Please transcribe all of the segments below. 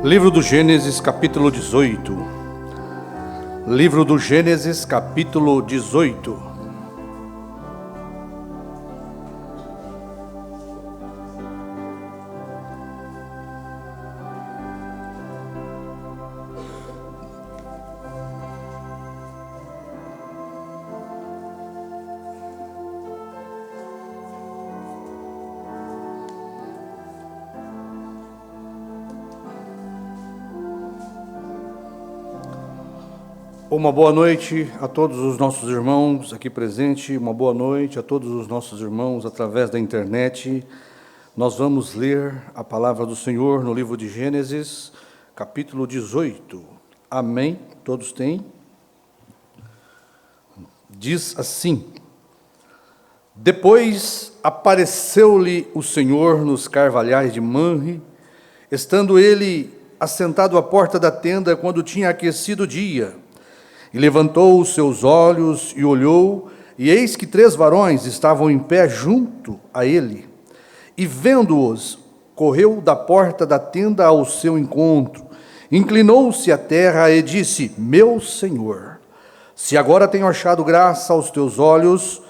Livro do Gênesis, capítulo 18. Livro do Gênesis, capítulo 18. Uma boa noite a todos os nossos irmãos aqui presentes, uma boa noite a todos os nossos irmãos através da internet. Nós vamos ler a palavra do Senhor no livro de Gênesis, capítulo 18. Amém? Todos têm? Diz assim: Depois apareceu-lhe o Senhor nos carvalhais de Manre, estando ele assentado à porta da tenda quando tinha aquecido o dia. E levantou os seus olhos e olhou, e eis que 3 varões estavam em pé junto a ele. E vendo-os, correu da porta da tenda ao seu encontro, inclinou-se à terra e disse: Meu Senhor, se agora tenho achado graça aos teus olhos,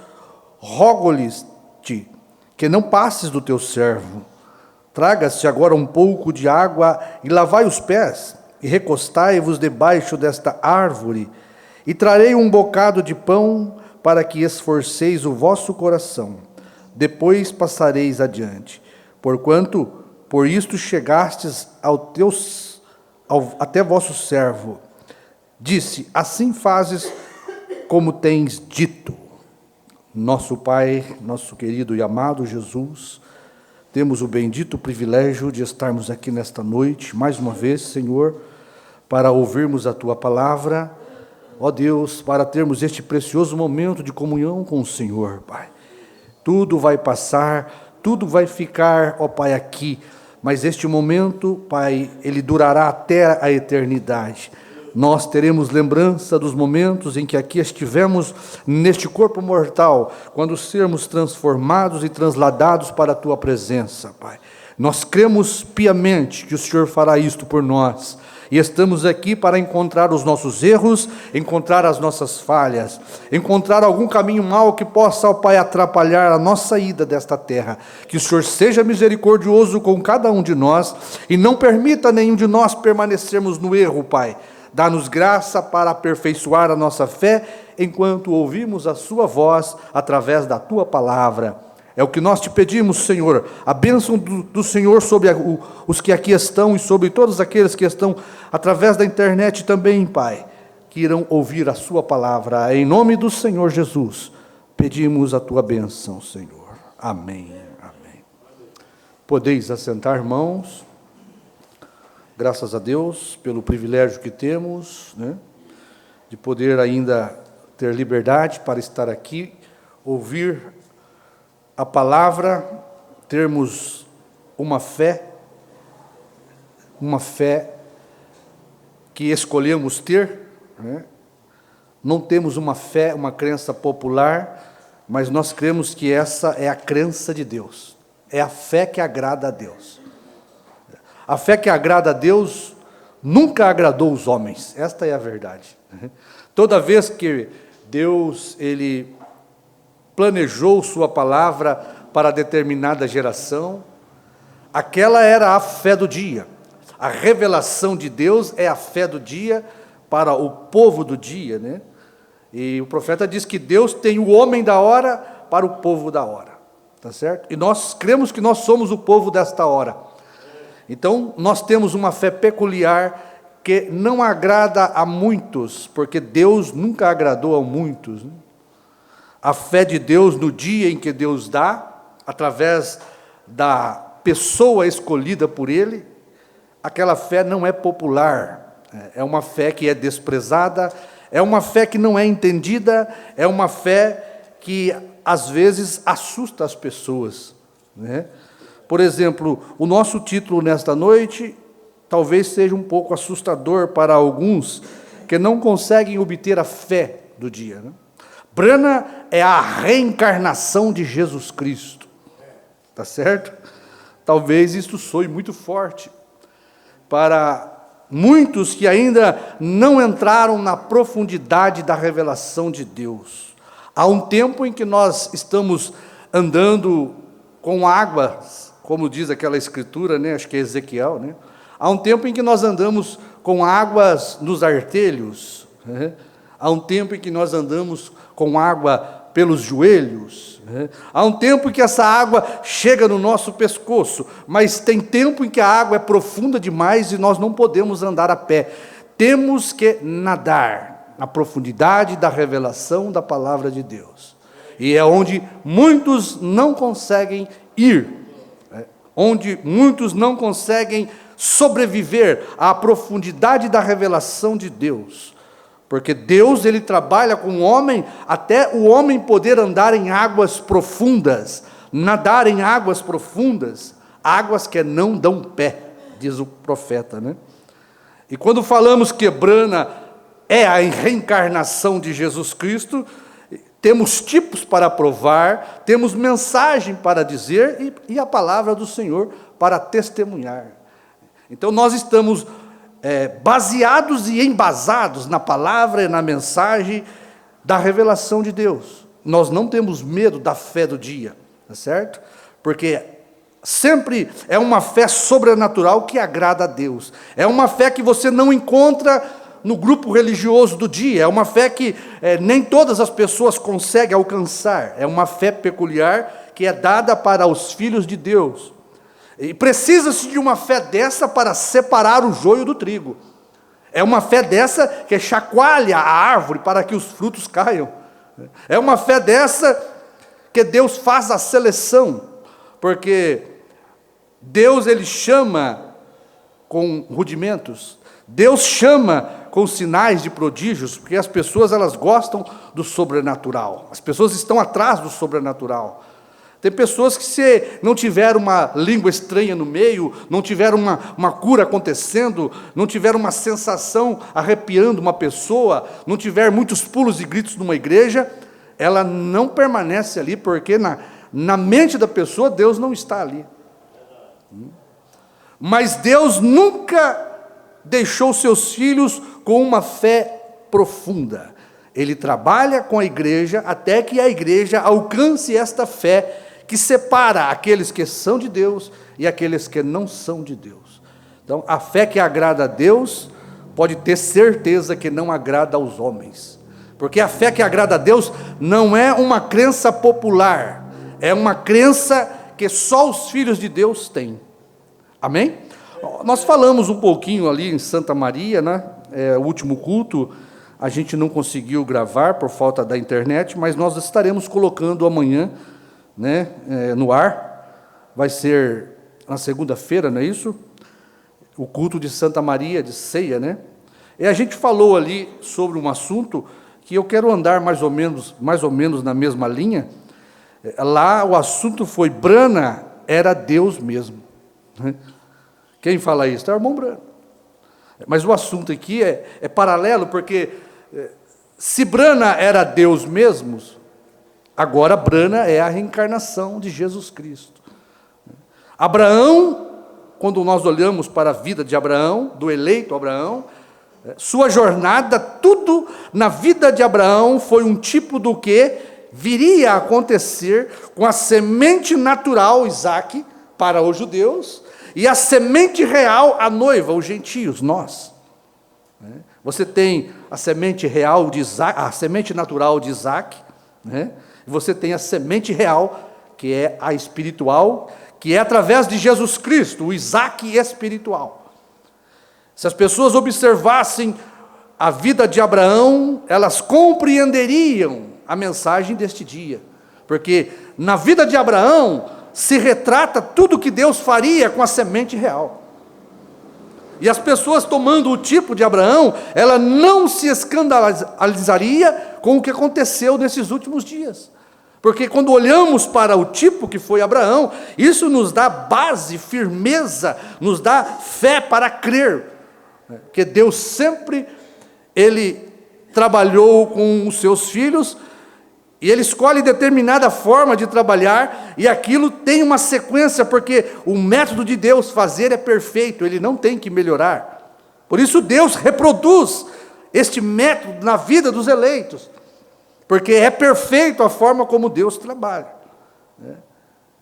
rogo-lhes-te que não passes do teu servo. Traga-se agora um pouco de água e lavai os pés, e recostai-vos debaixo desta árvore, e trarei um bocado de pão para que esforceis o vosso coração. Depois passareis adiante. Porquanto por isto chegastes até vosso servo. Disse: Assim fazes como tens dito. Nosso Pai, nosso querido e amado Jesus, temos o bendito privilégio de estarmos aqui nesta noite, mais uma vez, Senhor, para ouvirmos a Tua palavra. Ó Deus, para termos este precioso momento de comunhão com o Senhor, Pai. Tudo vai passar, tudo vai ficar, ó Pai, aqui, mas este momento, Pai, ele durará até a eternidade. Nós teremos lembrança dos momentos em que aqui estivemos neste corpo mortal, quando sermos transformados e transladados para a Tua presença, Pai. Nós cremos piamente que o Senhor fará isto por nós. E estamos aqui para encontrar os nossos erros, encontrar as nossas falhas, encontrar algum caminho mau que possa, ó Pai, atrapalhar a nossa ida desta terra. Que o Senhor seja misericordioso com cada um de nós e não permita nenhum de nós permanecermos no erro, Pai. Dá-nos graça para aperfeiçoar a nossa fé enquanto ouvimos a Sua voz através da Tua palavra. É o que nós te pedimos, Senhor, a bênção do Senhor sobre os que aqui estão e sobre todos aqueles que estão através da internet também, Pai, que irão ouvir a Sua palavra. Em nome do Senhor Jesus, pedimos a Tua bênção, Senhor. Amém. Amém. Podeis assentar, irmãos. Graças a Deus pelo privilégio que temos, né, de poder ainda ter liberdade para estar aqui, ouvir a palavra, termos uma fé que escolhemos ter, né? Não temos uma fé, uma crença popular, mas nós cremos que essa é a crença de Deus, é a fé que agrada a Deus. A fé que agrada a Deus nunca agradou os homens, esta é a verdade. Toda vez que Deus, Ele planejou Sua palavra para determinada geração, aquela era a fé do dia. A revelação de Deus é a fé do dia para o povo do dia, né? E o profeta diz que Deus tem o homem da hora para o povo da hora, tá certo? E nós cremos que nós somos o povo desta hora. Então, nós temos uma fé peculiar que não agrada a muitos, porque Deus nunca agradou a muitos, né? A fé de Deus no dia em que Deus dá, através da pessoa escolhida por Ele, aquela fé não é popular, é uma fé que é desprezada, é uma fé que não é entendida, é uma fé que às vezes assusta as pessoas, né? Por exemplo, o nosso título nesta noite talvez seja um pouco assustador para alguns que não conseguem obter a fé do dia, né? Brana é a reencarnação de Jesus Cristo, tá certo? Talvez isto soe muito forte, para muitos que ainda não entraram na profundidade da revelação de Deus. Há um tempo em que nós estamos andando com águas, como diz aquela escritura, né? Acho que é Ezequiel, né? Há um tempo em que nós andamos com águas nos artelhos, né? Há um tempo em que nós andamos com água pelos joelhos, né? Há um tempo em que essa água chega no nosso pescoço, mas tem tempo em que a água é profunda demais e nós não podemos andar a pé. Temos que nadar na profundidade da revelação da palavra de Deus. E é onde muitos não conseguem ir, né? Onde muitos não conseguem sobreviver à profundidade da revelação de Deus. Porque Deus, Ele trabalha com o homem, até o homem poder andar em águas profundas, nadar em águas profundas, águas que não dão pé, diz o profeta, né? E quando falamos que Brana é a reencarnação de Jesus Cristo, temos tipos para provar, temos mensagem para dizer e a palavra do Senhor para testemunhar. Então nós estamos baseados e embasados na palavra e na mensagem da revelação de Deus. Nós não temos medo da fé do dia, tá certo? Porque sempre é uma fé sobrenatural que agrada a Deus. É uma fé que você não encontra no grupo religioso do dia. É uma fé que nem todas as pessoas conseguem alcançar. É uma fé peculiar que é dada para os filhos de Deus. E precisa-se de uma fé dessa para separar o joio do trigo. É uma fé dessa que chacoalha a árvore para que os frutos caiam. É uma fé dessa que Deus faz a seleção, porque Deus, Ele chama com rudimentos, Deus chama com sinais de prodígios, porque as pessoas elas gostam do sobrenatural, as pessoas estão atrás do sobrenatural. Tem pessoas que, se não tiver uma língua estranha no meio, não tiver uma cura acontecendo, não tiver uma sensação arrepiando uma pessoa, não tiver muitos pulos e gritos numa igreja, ela não permanece ali, porque na mente da pessoa Deus não está ali. Mas Deus nunca deixou seus filhos com uma fé profunda. Ele trabalha com a igreja até que a igreja alcance esta fé que separa aqueles que são de Deus e aqueles que não são de Deus. Então, a fé que agrada a Deus pode ter certeza que não agrada aos homens, porque a fé que agrada a Deus não é uma crença popular, é uma crença que só os filhos de Deus têm. Amém? Nós falamos um pouquinho ali em Santa Maria, né? O último culto a gente não conseguiu gravar por falta da internet, mas nós estaremos colocando amanhã, né, no ar. Vai ser na segunda-feira, não é isso? O culto de Santa Maria, de ceia, né? E a gente falou ali sobre um assunto que eu quero andar mais ou menos na mesma linha. Lá o assunto foi: Brana era Deus mesmo, né? Quem fala isso? É o irmão Brana. Mas o assunto aqui é paralelo, porque se Brana era Deus mesmo, agora Brana é a reencarnação de Jesus Cristo. Abraão, quando nós olhamos para a vida de Abraão, do eleito Abraão, sua jornada, tudo na vida de Abraão foi um tipo do que viria a acontecer com a semente natural, Isaque, para os judeus, e a semente real, a noiva, os gentios, nós. Você tem a semente real de Isaque, a semente natural de Isaque, né? Você tem a semente real, que é a espiritual, que é através de Jesus Cristo, o Isaque espiritual. Se as pessoas observassem a vida de Abraão, elas compreenderiam a mensagem deste dia, porque na vida de Abraão se retrata tudo que Deus faria com a semente real. E as pessoas, tomando o tipo de Abraão, ela não se escandalizaria com o que aconteceu nesses últimos dias. Porque quando olhamos para o tipo que foi Abraão, isso nos dá base, firmeza, nos dá fé para crer que Deus sempre, Ele trabalhou com os seus filhos, E ele escolhe determinada forma de trabalhar, e aquilo tem uma sequência, porque o método de Deus fazer é perfeito, ele não tem que melhorar. Por isso Deus reproduz este método na vida dos eleitos, porque é perfeito a forma como Deus trabalha.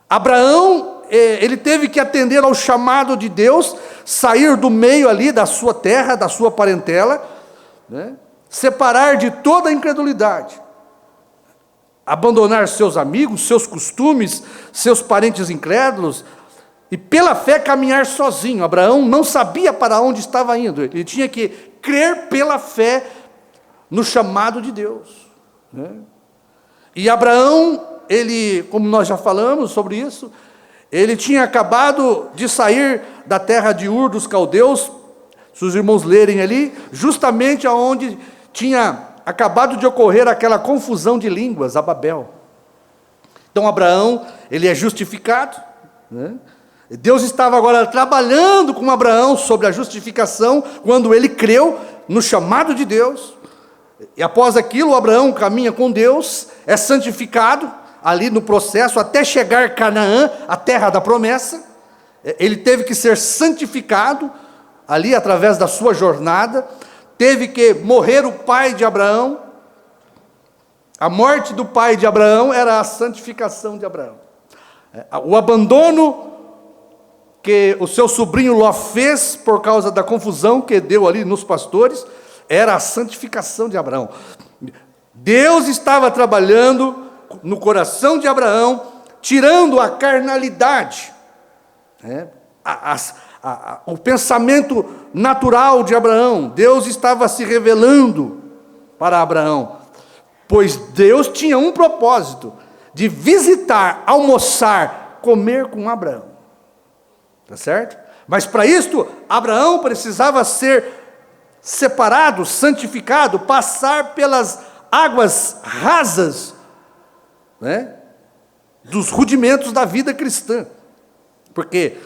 Abraão, ele teve que atender ao chamado de Deus, sair do meio ali da sua terra, da sua parentela, separar de toda a incredulidade, abandonar seus amigos, seus costumes, seus parentes incrédulos, e pela fé caminhar sozinho. Abraão não sabia para onde estava indo, ele tinha que crer pela fé no chamado de Deus. E Abraão, ele, como nós já falamos sobre isso, ele tinha acabado de sair da terra de Ur dos caldeus, se os irmãos lerem ali, justamente aonde tinha acabado de ocorrer aquela confusão de línguas, a Babel. Então Abraão, ele é justificado, Deus estava agora trabalhando com Abraão sobre a justificação, quando ele creu no chamado de Deus, e após aquilo Abraão caminha com Deus, é santificado ali no processo, até chegar a Canaã, a terra da promessa. Ele teve que ser santificado ali através da sua jornada, teve que morrer o pai de Abraão. A morte do pai de Abraão era a santificação de Abraão. O abandono que o seu sobrinho Ló fez por causa da confusão que deu ali nos pastores, era a santificação de Abraão. Deus estava trabalhando no coração de Abraão, tirando a carnalidade, o pensamento natural de Abraão. Deus estava se revelando para Abraão, pois Deus tinha um propósito, de visitar, almoçar, comer com Abraão, tá certo? Mas para isto, Abraão precisava ser separado, santificado, passar pelas águas rasas, dos rudimentos da vida cristã, porque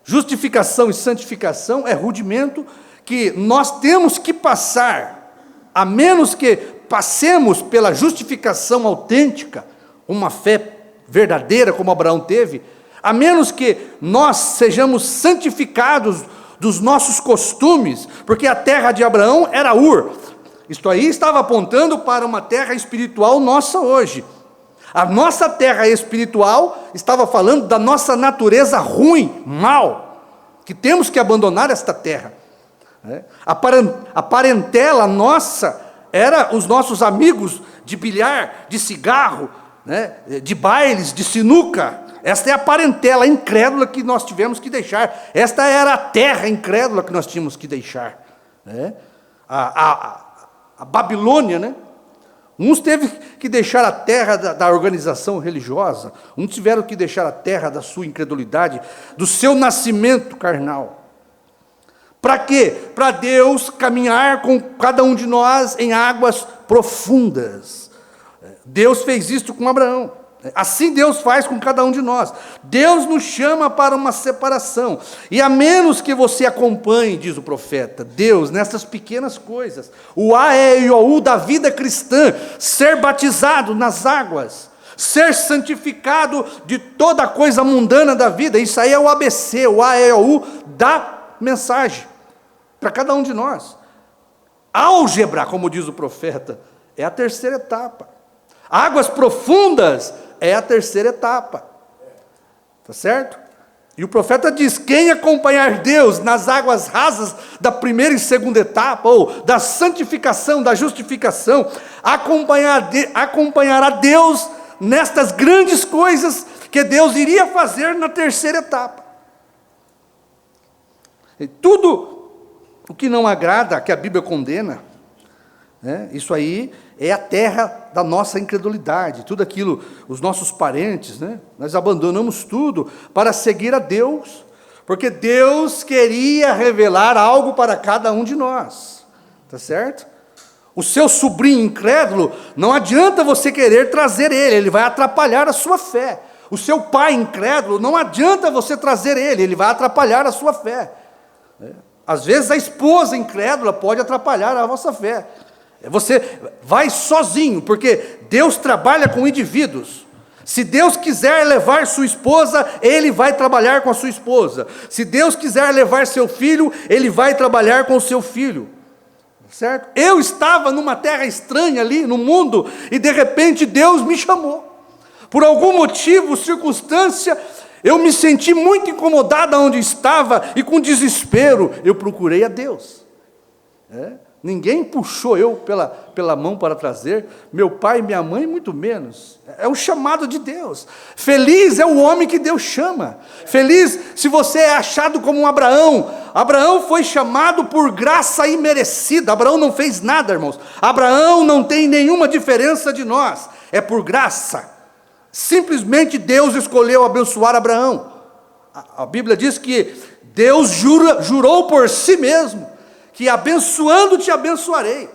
justificação e santificação é rudimento que nós temos que passar, a menos que passemos pela justificação autêntica, uma fé verdadeira como Abraão teve, a menos que nós sejamos santificados dos nossos costumes, porque a terra de Abraão era Ur, isto aí estava apontando para uma terra espiritual nossa hoje. A nossa terra espiritual estava falando da nossa natureza ruim, mal, que temos que abandonar esta terra. A parentela nossa era os nossos amigos de bilhar, de cigarro, de bailes, de sinuca. Esta é a parentela incrédula que nós tivemos que deixar. Esta era a terra incrédula que nós tínhamos que deixar. A Babilônia, uns teve que deixar a terra da organização religiosa, uns tiveram que deixar a terra da sua incredulidade, do seu nascimento carnal. Para quê? Para Deus caminhar com cada um de nós em águas profundas. Deus fez isto com Abraão. Assim Deus faz com cada um de nós. Deus nos chama para uma separação. E a menos que você acompanhe, diz o profeta, Deus nessas pequenas coisas, o A, E e O U da vida cristã, ser batizado nas águas, ser santificado de toda coisa mundana da vida, isso aí é o ABC, o A, E, O, U da mensagem, para cada um de nós. Álgebra, como diz o profeta, é a terceira etapa. Águas profundas é a terceira etapa, tá certo? E o profeta diz, quem acompanhar Deus nas águas rasas da primeira e segunda etapa, ou da santificação, da justificação, acompanhará Deus nestas grandes coisas que Deus iria fazer na terceira etapa. E tudo o que não agrada, que a Bíblia condena, isso aí é a terra da nossa incredulidade, tudo aquilo, os nossos parentes, nós abandonamos tudo para seguir a Deus, porque Deus queria revelar algo para cada um de nós, tá certo? O seu sobrinho incrédulo, não adianta você querer trazer ele vai atrapalhar a sua fé. O seu pai incrédulo, não adianta você trazer ele vai atrapalhar a sua fé. Às vezes a esposa incrédula pode atrapalhar a vossa fé. Você vai sozinho, porque Deus trabalha com indivíduos. Se Deus quiser levar sua esposa, Ele vai trabalhar com a sua esposa. Se Deus quiser levar seu filho, Ele vai trabalhar com o seu filho. Certo? Eu estava numa terra estranha ali, no mundo, e de repente Deus me chamou. Por algum motivo, circunstância, eu me senti muito incomodado onde estava, e com desespero, eu procurei a Deus. Ninguém puxou eu pela mão para trazer, meu pai e minha mãe muito menos. É um chamado de Deus. Feliz é o homem que Deus chama. Feliz se você é achado como um Abraão. Abraão foi chamado por graça imerecida. Abraão não fez nada, irmãos. Abraão não tem nenhuma diferença de nós. É por graça. Simplesmente Deus escolheu abençoar Abraão. A Bíblia diz que Deus jurou por si mesmo que abençoando te abençoarei,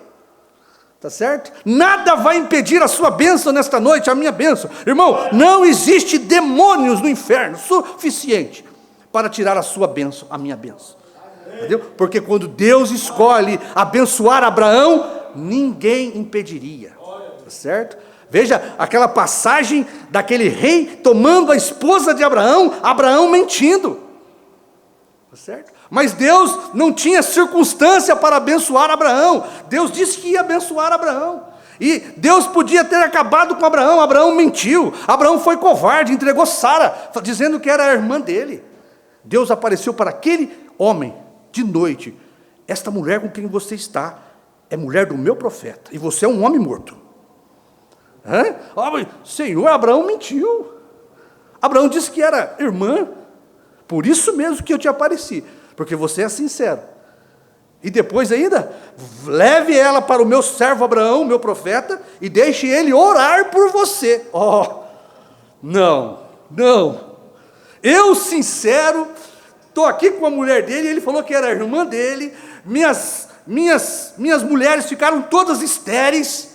está certo? Nada vai impedir a sua bênção nesta noite, a minha bênção. Irmão, não existe demônios no inferno suficiente para tirar a sua bênção, a minha bênção. Entendeu? Porque quando Deus escolhe abençoar Abraão, ninguém impediria, está certo? Veja aquela passagem daquele rei tomando a esposa de Abraão, Abraão mentindo, está certo? Mas Deus não tinha circunstância para abençoar Abraão. Deus disse que ia abençoar Abraão. E Deus podia ter acabado com Abraão. Abraão mentiu. Abraão foi covarde, entregou Sara, dizendo que era a irmã dele. Deus apareceu para aquele homem de noite. Esta mulher com quem você está é mulher do meu profeta. E você é um homem morto. Senhor, Abraão mentiu. Abraão disse que era irmã. Por isso mesmo que eu te apareci. Porque você é sincero. E depois ainda, leve ela para o meu servo Abraão, meu profeta, e deixe ele orar por você. Não. Eu, sincero, estou aqui com a mulher dele, ele falou que era a irmã dele, minhas mulheres ficaram todas estéreis,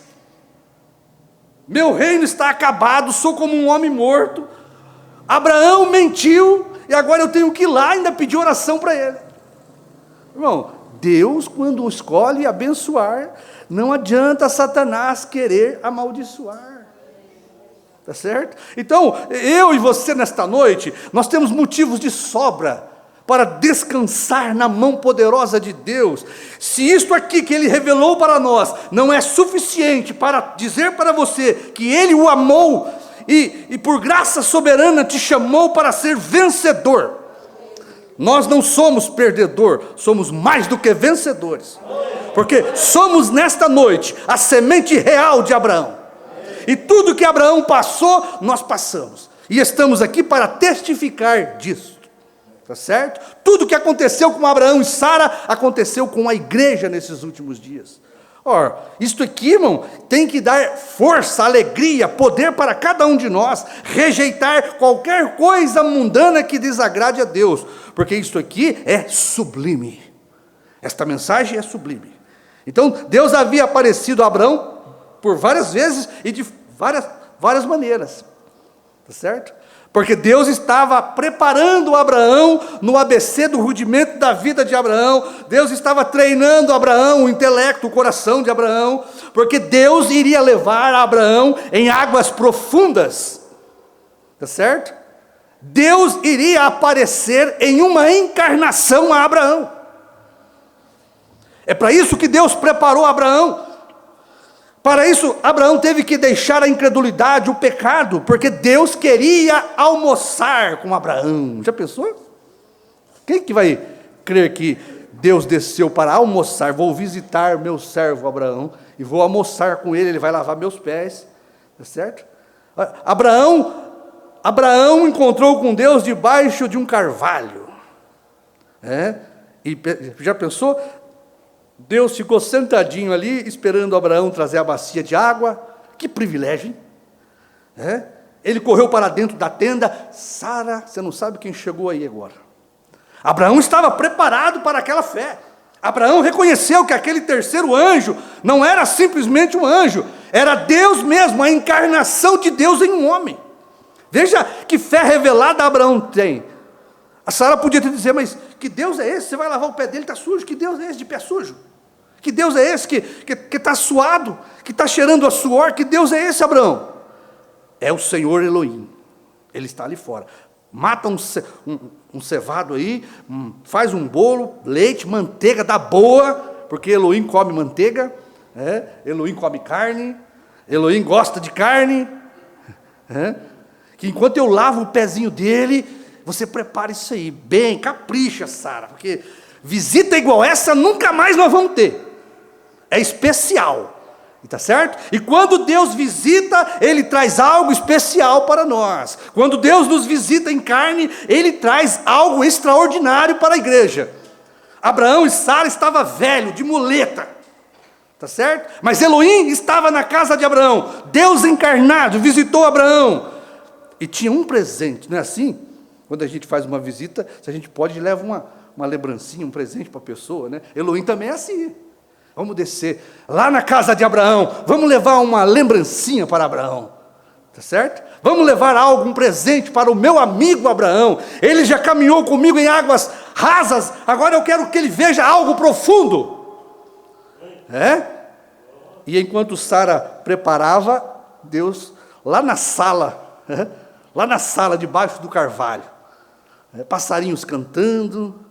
meu reino está acabado, sou como um homem morto, Abraão mentiu, e agora eu tenho que ir lá e ainda pedir oração para ele. Irmão, Deus, quando escolhe abençoar, não adianta Satanás querer amaldiçoar. Está certo? Então, eu e você nesta noite, nós temos motivos de sobra para descansar na mão poderosa de Deus. Se isto aqui que Ele revelou para nós não é suficiente para dizer para você que Ele o amou, e por graça soberana te chamou para ser vencedor. Nós não somos perdedor, somos mais do que vencedores. Porque somos nesta noite a semente real de Abraão. E tudo que Abraão passou, nós passamos. E estamos aqui para testificar disso. Está certo? Tudo que aconteceu com Abraão e Sara, aconteceu com a igreja nesses últimos dias. Ora, isto aqui, irmão, tem que dar força, alegria, poder para cada um de nós, rejeitar qualquer coisa mundana que desagrade a Deus, porque isto aqui é sublime, esta mensagem é sublime. Então, Deus havia aparecido a Abraão por várias vezes e de várias maneiras, tá certo? Porque Deus estava preparando Abraão no ABC do rudimento da vida de Abraão. Deus estava treinando Abraão, o intelecto, o coração de Abraão, porque Deus iria levar Abraão em águas profundas, tá certo? Deus iria aparecer em uma encarnação a Abraão. É para isso que Deus preparou Abraão. Para isso, Abraão teve que deixar a incredulidade, o pecado, porque Deus queria almoçar com Abraão. Já pensou? Quem que vai crer que Deus desceu para almoçar? Vou visitar meu servo Abraão e vou almoçar com ele, ele vai lavar meus pés, tá certo? Abraão encontrou com Deus debaixo de um carvalho. E já pensou? Deus ficou sentadinho ali, esperando Abraão trazer a bacia de água. Que privilégio, hein? Ele correu para dentro da tenda. Sara, você não sabe quem chegou aí agora. Abraão estava preparado para aquela fé. Abraão reconheceu que aquele terceiro anjo não era simplesmente um anjo, era Deus mesmo, a encarnação de Deus em um homem. Veja que fé revelada Abraão tem. A Sara podia te dizer, mas que Deus é esse? Você vai lavar o pé dele, está sujo. Que Deus é esse de pé sujo? Que Deus é esse que está suado, que está cheirando a suor? Que Deus é esse, Abraão? É o Senhor Elohim. Ele está ali fora. Mata um cevado aí, faz um bolo, leite, manteiga da boa, porque Elohim come manteiga, Elohim come carne, Elohim gosta de carne, que enquanto eu lavo o pezinho dele, você prepara isso aí, bem, capricha, Sara, porque visita igual essa nunca mais nós vamos ter, é especial. Está certo? E quando Deus visita, Ele traz algo especial para nós. Quando Deus nos visita em carne, Ele traz algo extraordinário para a igreja. Abraão e Sara estavam velhos, de muleta. Está certo? Mas Elohim estava na casa de Abraão. Deus encarnado visitou Abraão. E tinha um presente, não é assim? Quando a gente faz uma visita, se a gente pode, leva uma lembrancinha, um presente para a pessoa, né? Elohim também é assim. Vamos descer lá na casa de Abraão, vamos levar uma lembrancinha para Abraão, tá certo? Vamos levar algo, um presente para o meu amigo Abraão. Ele já caminhou comigo em águas rasas, agora eu quero que ele veja algo profundo. E enquanto Sara preparava, Deus, lá na sala debaixo do carvalho, passarinhos cantando,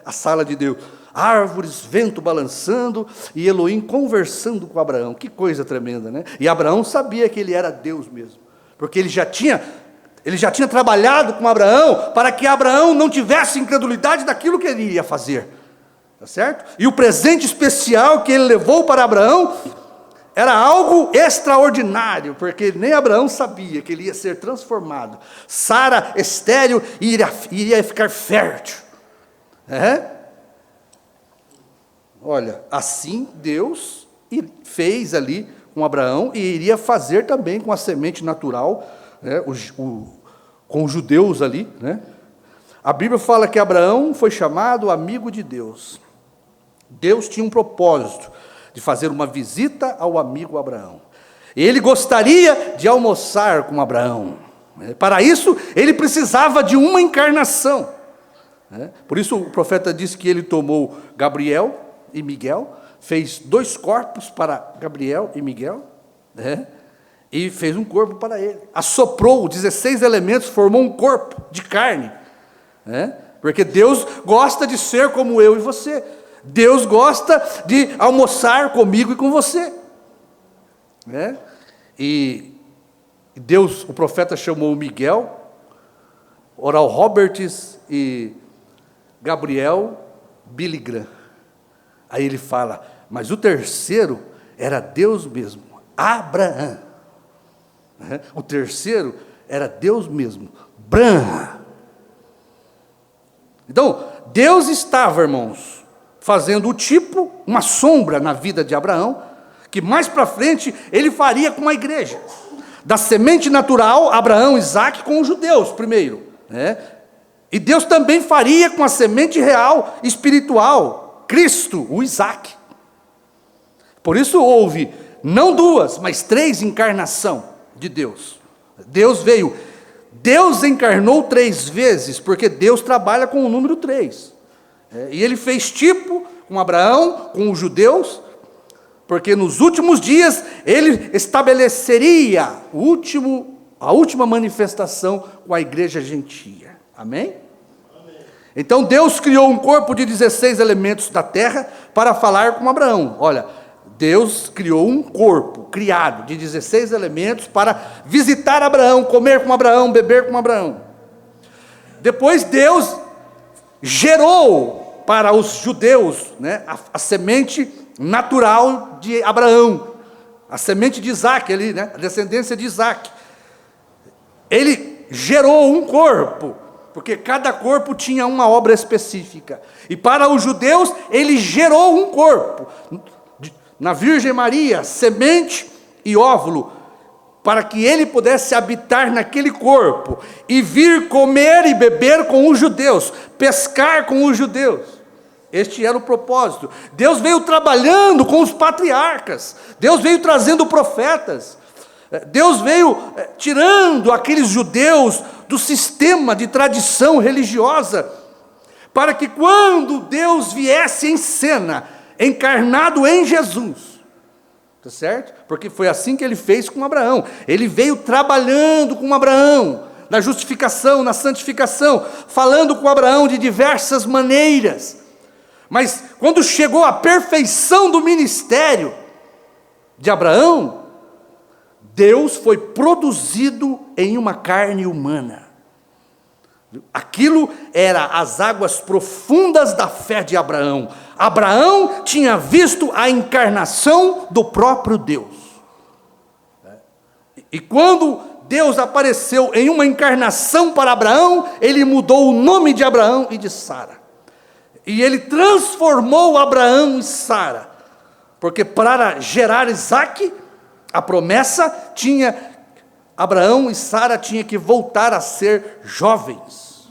a sala de Deus, árvores, vento balançando, e Elohim conversando com Abraão. Que coisa tremenda, né? E Abraão sabia que ele era Deus mesmo, porque ele já tinha trabalhado com Abraão, para que Abraão não tivesse incredulidade daquilo que ele iria fazer, tá certo? E o presente especial que ele levou para Abraão, era algo extraordinário, porque nem Abraão sabia que ele ia ser transformado. Sara, estéril, iria ficar fértil, Olha, assim Deus fez ali com Abraão, e iria fazer também com a semente natural, com os judeus ali, né? A Bíblia fala que Abraão foi chamado amigo de Deus. Deus tinha um propósito de fazer uma visita ao amigo Abraão. Ele gostaria de almoçar com Abraão. Para isso, ele precisava de uma encarnação. Por isso o profeta disse que ele tomou Gabriel e Miguel, fez 2 corpos para Gabriel e Miguel, e fez um corpo para ele. Assoprou 16 elementos, formou um corpo de carne, porque Deus gosta de ser como eu e você. Deus gosta de almoçar comigo e com você, E Deus, o profeta chamou Miguel, Oral Roberts e Gabriel Billy Graham. Aí ele fala, mas o terceiro era Deus mesmo, Abraão. O terceiro era Deus mesmo, Bran. Então, Deus estava, irmãos, fazendo o tipo, uma sombra na vida de Abraão, que mais para frente ele faria com a igreja. Da semente natural, Abraão e Isaque com os judeus primeiro, E Deus também faria com a semente real, espiritual, Cristo, o Isaque. Por isso houve, não 2, mas 3 encarnação de Deus. Deus encarnou 3 vezes, porque Deus trabalha com o número 3. E ele fez tipo com Abraão, com os judeus, porque nos últimos dias ele estabeleceria a última manifestação com a igreja gentia. Amém? Então Deus criou um corpo de 16 elementos da terra para falar com Abraão. Olha, Deus criou um corpo criado de 16 elementos para visitar Abraão, comer com Abraão, beber com Abraão. Depois Deus gerou para os judeus, a semente natural de Abraão, a semente de Isaque ali, a descendência de Isaque. Ele gerou um corpo, porque cada corpo tinha uma obra específica. E para os judeus, ele gerou um corpo, na Virgem Maria, semente e óvulo, para que ele pudesse habitar naquele corpo, e vir comer e beber com os judeus, pescar com os judeus. Este era o propósito. Deus veio trabalhando com os patriarcas, Deus veio trazendo profetas, Deus veio tirando aqueles judeus do sistema de tradição religiosa, para que quando Deus viesse em cena, encarnado em Jesus. Tá certo? Porque foi assim que ele fez com Abraão. Ele veio trabalhando com Abraão, na justificação, na santificação, falando com Abraão de diversas maneiras. Mas quando chegou a perfeição do ministério de Abraão, Deus foi produzido em uma carne humana. Aquilo era as águas profundas da fé de Abraão. Abraão tinha visto a encarnação do próprio Deus. E quando Deus apareceu em uma encarnação para Abraão, ele mudou o nome de Abraão e de Sara. E ele transformou Abraão e Sara, porque para gerar Isaque, a promessa tinha, Abraão e Sara tinham que voltar a ser jovens.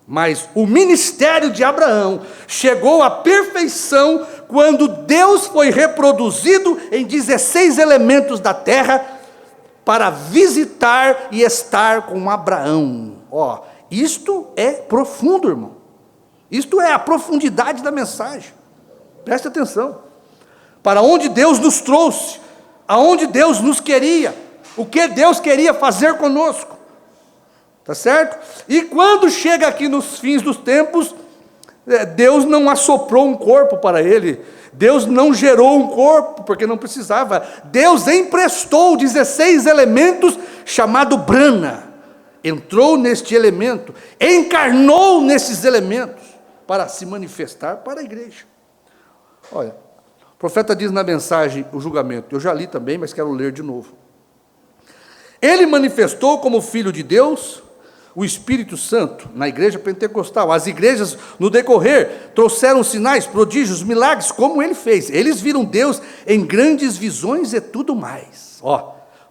Mas o ministério de Abraão chegou à perfeição quando Deus foi reproduzido em 16 elementos da terra para visitar e estar com Abraão. Isto é profundo, irmão. Isto é a profundidade da mensagem. Preste atenção. Para onde Deus nos trouxe, aonde Deus nos queria, o que Deus queria fazer conosco. Tá certo? E quando chega aqui nos fins dos tempos, Deus não assoprou um corpo para ele, Deus não gerou um corpo, porque não precisava. Deus emprestou 16 elementos, chamado Brana, entrou neste elemento, encarnou nesses elementos, para se manifestar para a igreja. Olha, o profeta diz na mensagem, o julgamento, eu já li também, mas quero ler de novo. Ele manifestou como Filho de Deus, o Espírito Santo, na igreja pentecostal. As igrejas, no decorrer, trouxeram sinais, prodígios, milagres, como ele fez. Eles viram Deus em grandes visões e tudo mais.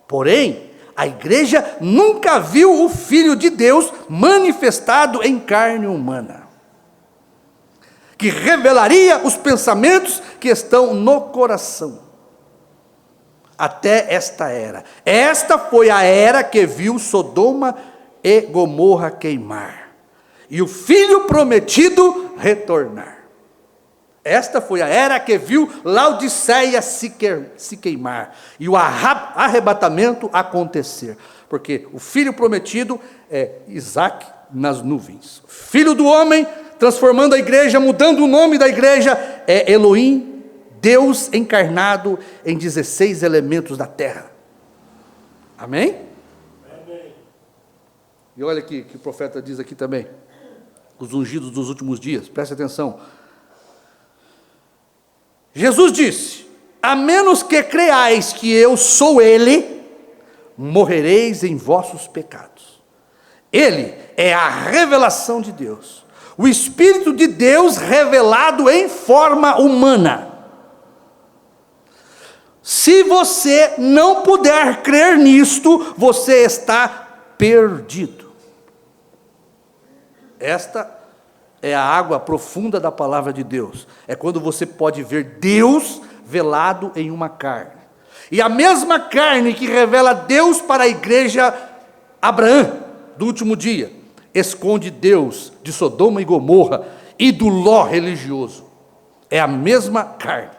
Porém, a igreja nunca viu o Filho de Deus manifestado em carne humana, que revelaria os pensamentos que estão no coração. Até esta era. Esta foi a era que viu Sodoma e Gomorra queimar, e o Filho prometido retornar. Esta foi a era que viu Laodiceia se queimar, e o arrebatamento acontecer, porque o Filho prometido é Isaque nas nuvens. Filho do homem, transformando a igreja, mudando o nome da igreja, é Elohim, Deus encarnado em 16 elementos da terra. Amém? E olha aqui que o profeta diz aqui também, os ungidos dos últimos dias, preste atenção. Jesus disse: a menos que creais que eu sou Ele, morrereis em vossos pecados. Ele é a revelação de Deus, o Espírito de Deus revelado em forma humana. Se você não puder crer nisto, você está perdido. Esta é a água profunda da palavra de Deus. É quando você pode ver Deus velado em uma carne. E a mesma carne que revela Deus para a igreja Abraão, do último dia, esconde Deus de Sodoma e Gomorra e do Ló religioso. É a mesma carne.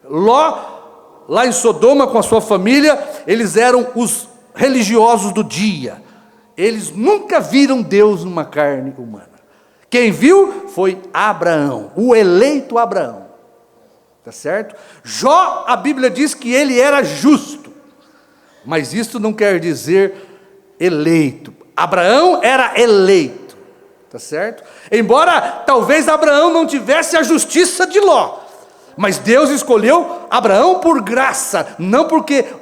Ló, lá em Sodoma com a sua família, eles eram os religiosos do dia. Eles nunca viram Deus numa carne humana. Quem viu foi Abraão, o eleito Abraão. Tá certo? Jó, a Bíblia diz que ele era justo, mas isso não quer dizer eleito. Abraão era eleito. Tá certo? Embora talvez Abraão não tivesse a justiça de Ló, mas Deus escolheu Abraão por graça, não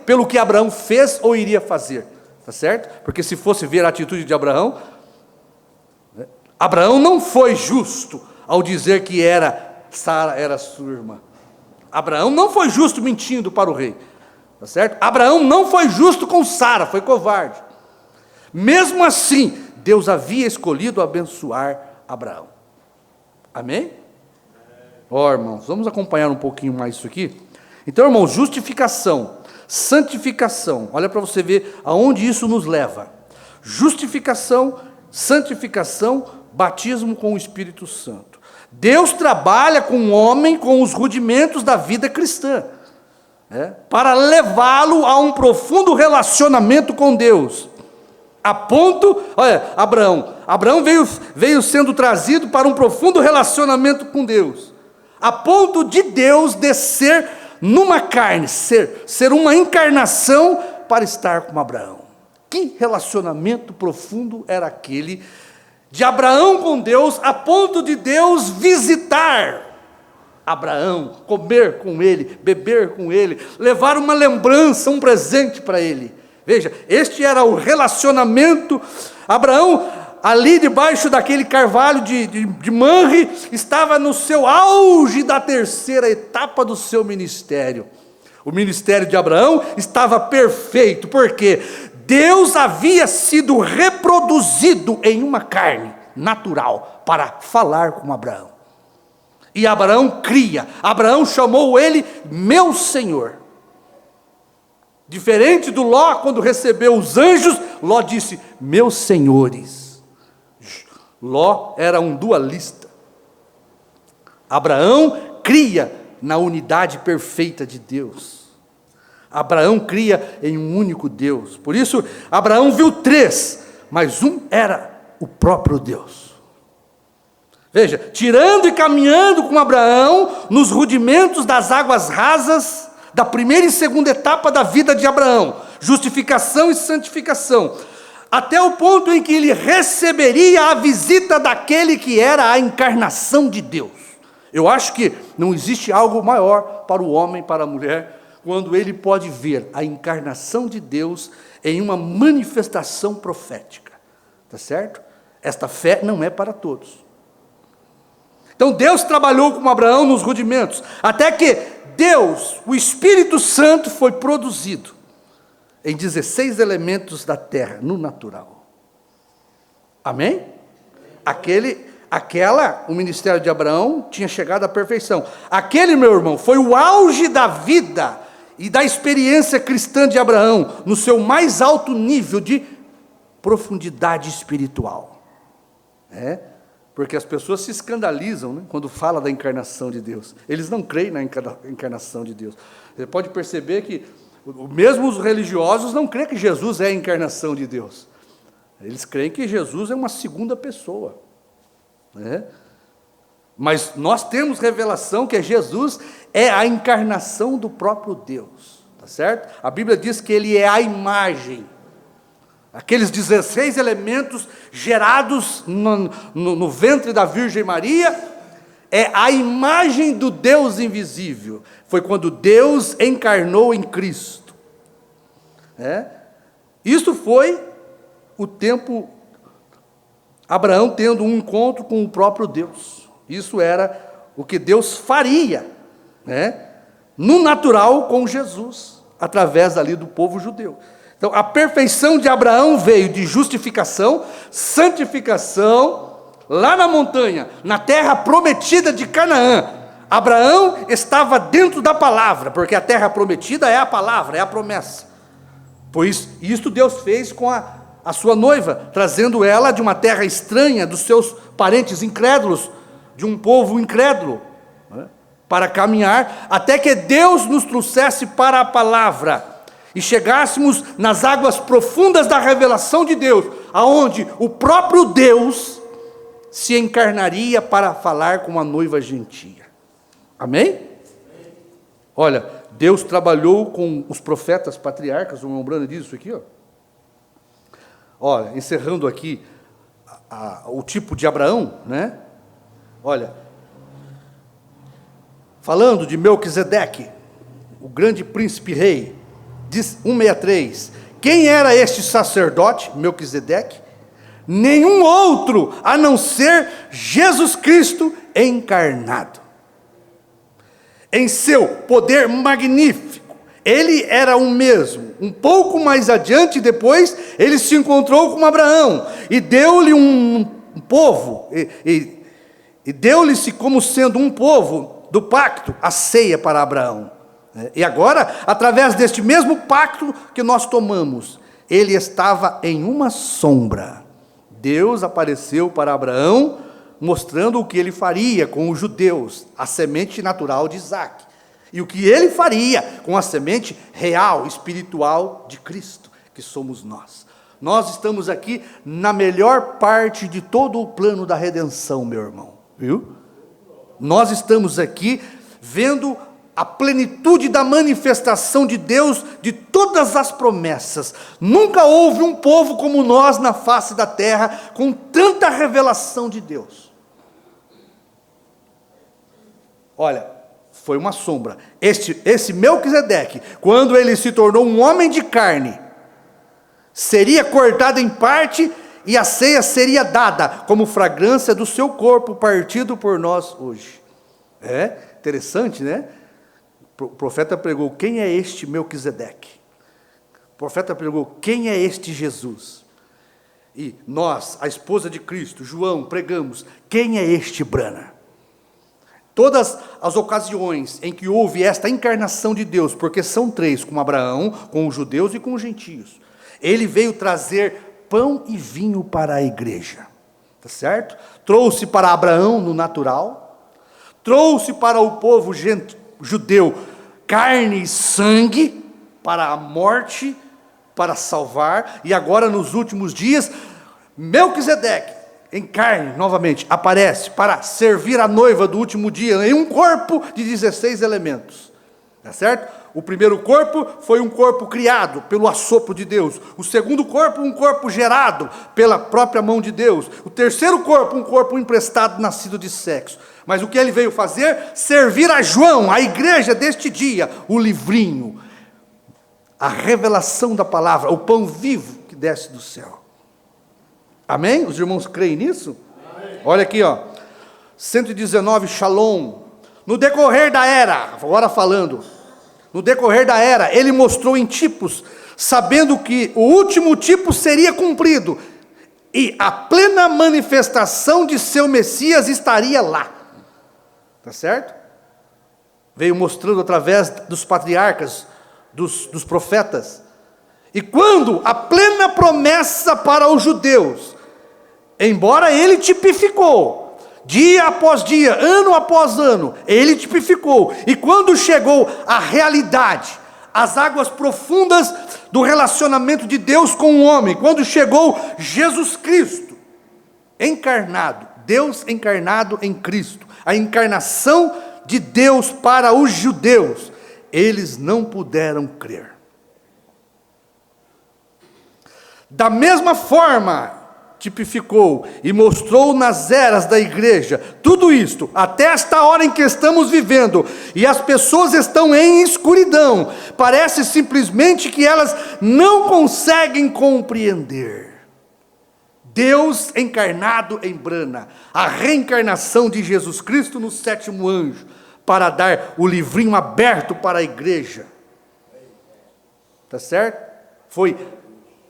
pelo que Abraão fez ou iria fazer. Tá certo? Porque se fosse ver a atitude de Abraão, Abraão não foi justo ao dizer que Sara era sua irmã. Abraão não foi justo mentindo para o rei. Tá certo? Abraão não foi justo com Sara, foi covarde. Mesmo assim, Deus havia escolhido abençoar Abraão. Amém? Irmãos, vamos acompanhar um pouquinho mais isso aqui. Então, irmãos, justificação, santificação, olha para você ver aonde isso nos leva. Justificação, santificação, batismo com o Espírito Santo. Deus trabalha com o homem com os rudimentos da vida cristã, para levá-lo a um profundo relacionamento com Deus. A ponto, olha, Abraão veio sendo trazido para um profundo relacionamento com Deus, a ponto de Deus descer numa carne, ser uma encarnação para estar com Abraão. Que relacionamento profundo era aquele de Abraão com Deus, a ponto de Deus visitar Abraão, comer com ele, beber com ele, levar uma lembrança, um presente para ele. Veja, este era o relacionamento. Abraão, ali debaixo daquele carvalho de Mamre, estava no seu auge da terceira etapa do seu ministério. O ministério de Abraão estava perfeito, porque Deus havia sido reproduzido em uma carne natural para falar com Abraão. E Abraão cria. Abraão chamou ele meu Senhor. Diferente do Ló, quando recebeu os anjos, Ló disse, meus senhores. Ló era um dualista. Abraão cria na unidade perfeita de Deus. Abraão cria em um único Deus. Por isso, Abraão viu três, mas um era o próprio Deus. Veja, tirando e caminhando com Abraão nos rudimentos das águas rasas da primeira e segunda etapa da vida de Abraão, justificação e santificação, até o ponto em que ele receberia a visita daquele que era a encarnação de Deus. Eu acho que não existe algo maior para o homem, para a mulher, quando ele pode ver a encarnação de Deus em uma manifestação profética. Está certo? Esta fé não é para todos. Então Deus trabalhou com Abraão nos rudimentos, até que Deus, o Espírito Santo, foi produzido em 16 elementos da terra, no natural. Amém? O ministério de Abraão tinha chegado à perfeição. Aquele, meu irmão, foi o auge da vida e da experiência cristã de Abraão, no seu mais alto nível de profundidade espiritual. Porque as pessoas se escandalizam, né, quando fala da encarnação de Deus. Eles não creem na encarnação de Deus. Você pode perceber que mesmo os religiosos não creem que Jesus é a encarnação de Deus. Eles creem que Jesus é uma segunda pessoa. Mas nós temos revelação que Jesus é a encarnação do próprio Deus. Tá certo? A Bíblia diz que ele é a imagem. Aqueles 16 elementos gerados no ventre da Virgem Maria, é a imagem do Deus invisível. Foi quando Deus encarnou em Cristo. Isso foi o tempo, Abraão tendo um encontro com o próprio Deus. Isso era o que Deus faria, no natural com Jesus, através ali do povo judeu. Então, a perfeição de Abraão veio de justificação, santificação, lá na montanha, na terra prometida de Canaã. Abraão estava dentro da palavra, porque a terra prometida é a palavra, é a promessa. Pois isto Deus fez com a sua noiva, trazendo ela de uma terra estranha, dos seus parentes incrédulos, de um povo incrédulo, para caminhar, até que Deus nos trouxesse para a palavra, e chegássemos nas águas profundas da revelação de Deus, aonde o próprio Deus se encarnaria para falar com a noiva gentia. Amém? Olha, Deus trabalhou com os profetas patriarcas, o irmão Brando diz isso aqui, ó. Olha, encerrando aqui o tipo de Abraão, né? Olha, falando de Melquisedeque, o grande príncipe rei, diz 1:63, quem era este sacerdote, Melquisedeque? Nenhum outro, a não ser Jesus Cristo encarnado. Em seu poder magnífico, ele era o mesmo. Um pouco mais adiante, depois, ele se encontrou com Abraão, e deu-lhe um povo, e deu-lhe-se como sendo um povo do pacto, a ceia para Abraão. E agora, através deste mesmo pacto que nós tomamos, ele estava em uma sombra. Deus apareceu para Abraão mostrando o que ele faria com os judeus, a semente natural de Isaac, e o que ele faria com a semente real, espiritual de Cristo, que somos nós. Nós estamos aqui na melhor parte de todo o plano da redenção, meu irmão, viu? Nós estamos aqui vendo a plenitude da manifestação de Deus, de todas as promessas. Nunca houve um povo como nós na face da terra, com tanta revelação de Deus. Olha, foi uma sombra. Esse Melquisedeque, quando ele se tornou um homem de carne, seria cortado em parte, e a ceia seria dada como fragrância do seu corpo, partido por nós hoje. É interessante, né? O profeta pregou, quem é este Melquisedeque? O profeta pregou, quem é este Jesus? E nós, a esposa de Cristo, João, pregamos, quem é este Brana? Todas as ocasiões em que houve esta encarnação de Deus, porque são três, com Abraão, com os judeus e com os gentios, ele veio trazer pão e vinho para a igreja, tá certo? Trouxe para Abraão no natural, trouxe para o povo judeu carne e sangue para a morte, para salvar, e agora nos últimos dias, Melquisedeque, em carne, novamente, aparece para servir a noiva do último dia, em um corpo de 16 elementos, tá certo? O primeiro corpo foi um corpo criado pelo assopro de Deus. O segundo corpo, um corpo gerado pela própria mão de Deus. O terceiro corpo, um corpo emprestado, nascido de sexo. Mas o que ele veio fazer? Servir a João, a igreja deste dia, o livrinho, a revelação da palavra, o pão vivo que desce do céu. Amém? Os irmãos creem nisso? Amém. Olha aqui, ó. 119, Shalom. No decorrer da era, agora falando, no decorrer da era, ele mostrou em tipos, sabendo que o último tipo seria cumprido, e a plena manifestação de seu Messias estaria lá. Tá certo? Veio mostrando através dos patriarcas, dos profetas. E quando a plena promessa para os judeus, embora ele tipificou, dia após dia, ano após ano, ele tipificou, e quando chegou a realidade, as águas profundas do relacionamento de Deus com o homem, quando chegou Jesus Cristo, encarnado, Deus encarnado em Cristo, a encarnação de Deus para os judeus, eles não puderam crer. Da mesma forma, tipificou e mostrou nas eras da igreja, tudo isto, até esta hora em que estamos vivendo, e as pessoas estão em escuridão, parece simplesmente que elas não conseguem compreender. Deus encarnado em Brana, a reencarnação de Jesus Cristo no sétimo anjo, para dar o livrinho aberto para a igreja, tá certo? Foi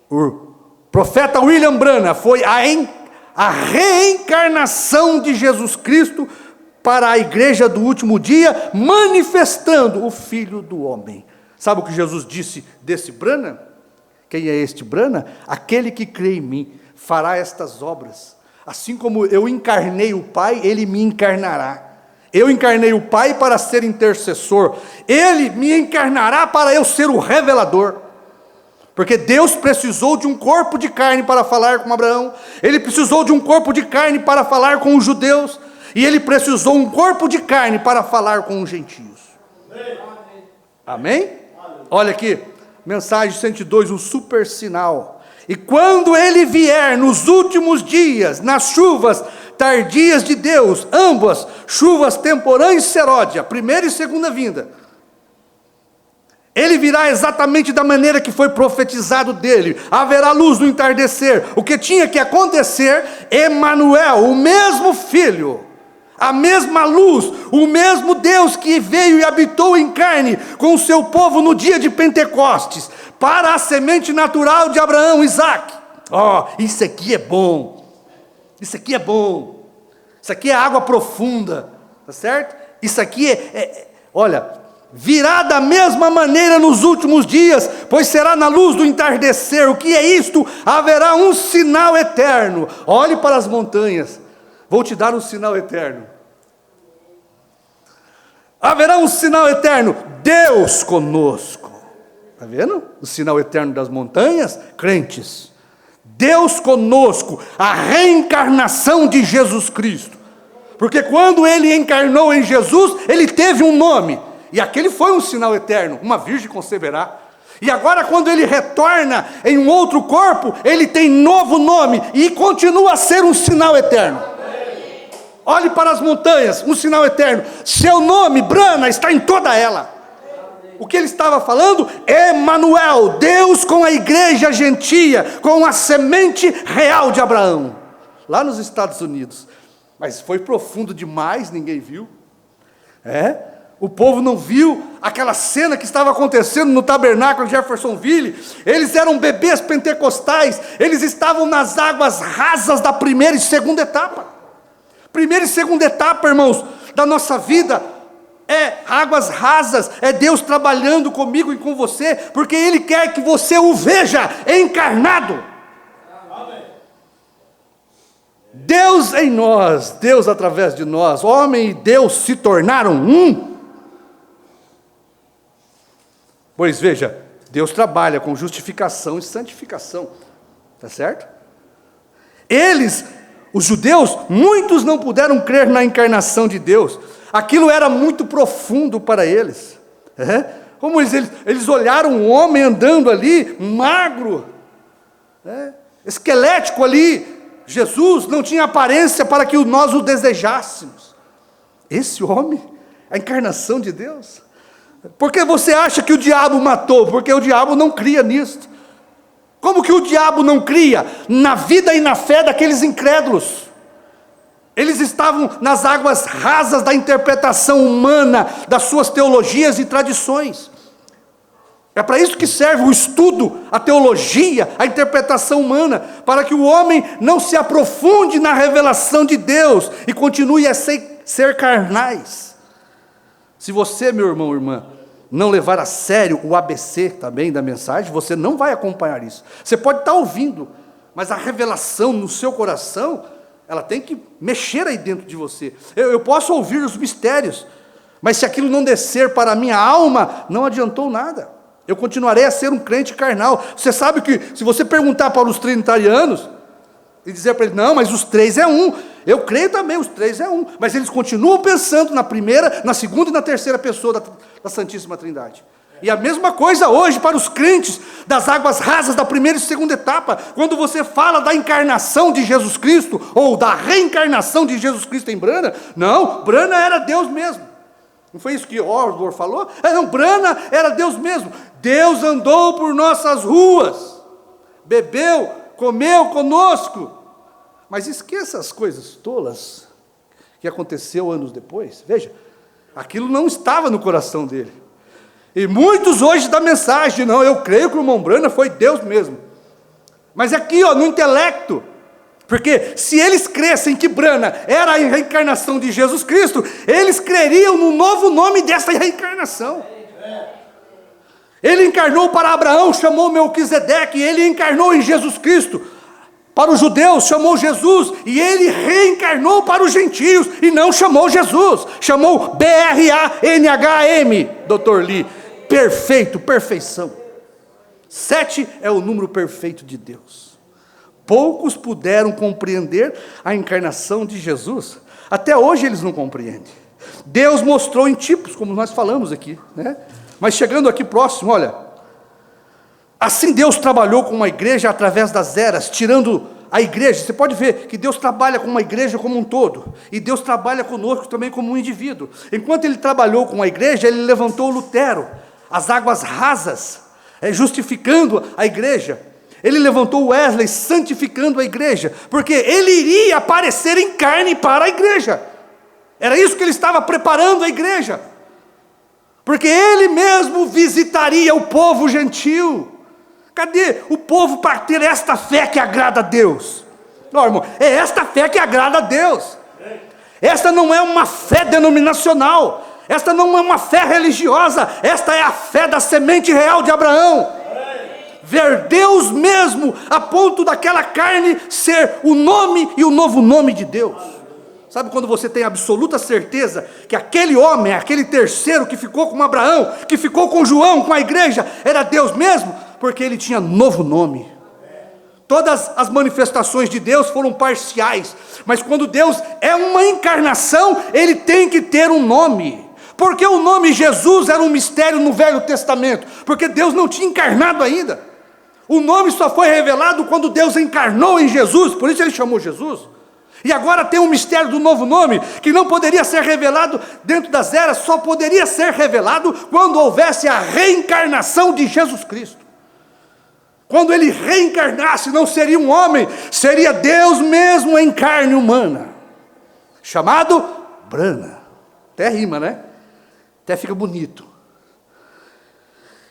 o profeta William Brana, foi a reencarnação de Jesus Cristo para a igreja do último dia, manifestando o Filho do Homem. Sabe o que Jesus disse desse Brana? Quem é este Brana? Aquele que crê em mim fará estas obras. Assim como eu encarnei o Pai, ele me encarnará. Eu encarnei o Pai para ser intercessor. Ele me encarnará para eu ser o revelador. Porque Deus precisou de um corpo de carne para falar com Abraão, ele precisou de um corpo de carne para falar com os judeus, e ele precisou um corpo de carne para falar com os gentios. Amém? Olha aqui, mensagem 102, um super sinal. E quando ele vier nos últimos dias, nas chuvas tardias de Deus, ambas, chuvas temporãs e seródia, primeira e segunda vinda, ele virá exatamente da maneira que foi profetizado dele. Haverá luz no entardecer. O que tinha que acontecer, Emanuel, o mesmo Filho, a mesma luz, o mesmo Deus que veio e habitou em carne com o seu povo no dia de Pentecostes, para a semente natural de Abraão, Isaac. Isso aqui é bom. Isso aqui é bom. Isso aqui é água profunda. Tá certo? Isso aqui olha, virá da mesma maneira nos últimos dias, pois será na luz do entardecer. O que é isto? Haverá um sinal eterno. Olhe para as montanhas. Vou te dar um sinal eterno. Haverá um sinal eterno, Deus conosco. Está vendo? O sinal eterno das montanhas, crentes. Deus conosco, a reencarnação de Jesus Cristo. Porque quando ele encarnou em Jesus, ele teve um nome. E aquele foi um sinal eterno, uma virgem conceberá. E agora quando ele retorna em um outro corpo, ele tem novo nome e continua a ser um sinal eterno. Olhe para as montanhas, um sinal eterno. Seu nome, Brana, está em toda ela. O que ele estava falando? Emanuel, Deus com a igreja gentia, com a semente real de Abraão. Lá nos Estados Unidos. Mas foi profundo demais, ninguém viu. O povo não viu aquela cena que estava acontecendo no tabernáculo de Jeffersonville. Eles eram bebês pentecostais, eles estavam nas águas rasas da primeira e segunda etapa. Primeira e segunda etapa, irmãos, da nossa vida, é águas rasas, é Deus trabalhando comigo e com você, porque Ele quer que você o veja encarnado. Deus em nós, Deus através de nós, homem e Deus se tornaram um. Pois veja, Deus trabalha com justificação e santificação, está certo? Eles, os judeus, muitos não puderam crer na encarnação de Deus, aquilo era muito profundo para eles. Como eles olharam um homem andando ali, magro, esquelético ali, Jesus não tinha aparência para que nós o desejássemos. Esse homem, a encarnação de Deus. Por que você acha que o diabo matou? Porque o diabo não cria nisto. Como que o diabo não cria? Na vida e na fé daqueles incrédulos. Eles estavam nas águas rasas da interpretação humana, das suas teologias e tradições. É para isso que serve o estudo, a teologia, a interpretação humana, para que o homem não se aprofunde na revelação de Deus e continue a ser carnais. Se você, meu irmão, irmã, não levar a sério o ABC também da mensagem, você não vai acompanhar isso. Você pode estar ouvindo, mas a revelação no seu coração, ela tem que mexer aí dentro de você. Eu posso ouvir os mistérios, mas se aquilo não descer para a minha alma, não adiantou nada. Eu continuarei a ser um crente carnal. Você sabe que se você perguntar para os trinitarianos e dizer para eles, não, mas os três é um. Eu creio também, os três é um. Mas eles continuam pensando na primeira, na segunda e na terceira pessoa da Santíssima Trindade. E a mesma coisa hoje para os crentes das águas rasas da primeira e segunda etapa. Quando você fala da encarnação de Jesus Cristo, ou da reencarnação de Jesus Cristo em Brana, não, Brana era Deus mesmo. Não foi isso que Osborne falou? Não, Brana era Deus mesmo. Deus andou por nossas ruas, bebeu, comeu conosco. Mas esqueça as coisas tolas que aconteceu anos depois. Veja, aquilo não estava no coração dele. E muitos hoje da mensagem, não, eu creio que o irmão Brana foi Deus mesmo. Mas aqui, no intelecto, porque se eles crescem que Brana era a reencarnação de Jesus Cristo, eles creriam no novo nome dessa reencarnação. Ele encarnou para Abraão, chamou Melquisedeque, ele encarnou em Jesus Cristo. Para os judeus chamou Jesus, e ele reencarnou para os gentios, e não chamou Jesus, chamou B-R-A-N-H-M, Dr. Lee, perfeito, perfeição. 7 é o número perfeito de Deus. Poucos puderam compreender a encarnação de Jesus, até hoje eles não compreendem. Deus mostrou em tipos, como nós falamos aqui, né? Mas chegando aqui próximo, olha, assim Deus trabalhou com uma igreja através das eras, tirando a igreja. Você pode ver que Deus trabalha com uma igreja como um todo, e Deus trabalha conosco também como um indivíduo. Enquanto Ele trabalhou com a igreja, Ele levantou Lutero, as águas rasas, justificando a igreja. Ele levantou Wesley, santificando a igreja, porque Ele iria aparecer em carne para a igreja. Era isso que Ele estava preparando a igreja, porque Ele mesmo visitaria o povo gentil. Cadê o povo para ter esta fé que agrada a Deus? Não, irmão, é esta fé que agrada a Deus. Esta não é uma fé denominacional, esta não é uma fé religiosa, esta é a fé da semente real de Abraão. Ver Deus mesmo, a ponto daquela carne ser o nome e o novo nome de Deus. Sabe quando você tem absoluta certeza que aquele homem, aquele terceiro que ficou com Abraão, que ficou com João, com a igreja, era Deus mesmo? Porque ele tinha novo nome. Todas as manifestações de Deus foram parciais, mas quando Deus é uma encarnação, ele tem que ter um nome. Porque o nome Jesus era um mistério no Velho Testamento, porque Deus não tinha encarnado ainda. O nome só foi revelado quando Deus encarnou em Jesus, por isso ele chamou Jesus. E agora tem um mistério do novo nome, que não poderia ser revelado dentro das eras, só poderia ser revelado quando houvesse a reencarnação de Jesus Cristo. Quando ele reencarnasse, não seria um homem, seria Deus mesmo em carne humana, chamado Brana. Até rima, né? Até fica bonito.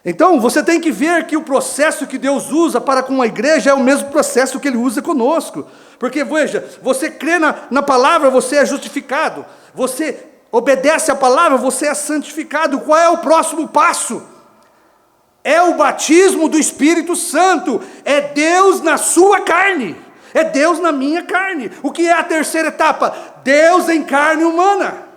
Então, você tem que ver que o processo que Deus usa para com a igreja é o mesmo processo que Ele usa conosco. Porque, veja, você crê na palavra, você é justificado. Você obedece a palavra, você é santificado. Qual é o próximo passo? É o batismo do Espírito Santo. É Deus na sua carne. É Deus na minha carne. O que é a terceira etapa? Deus em carne humana.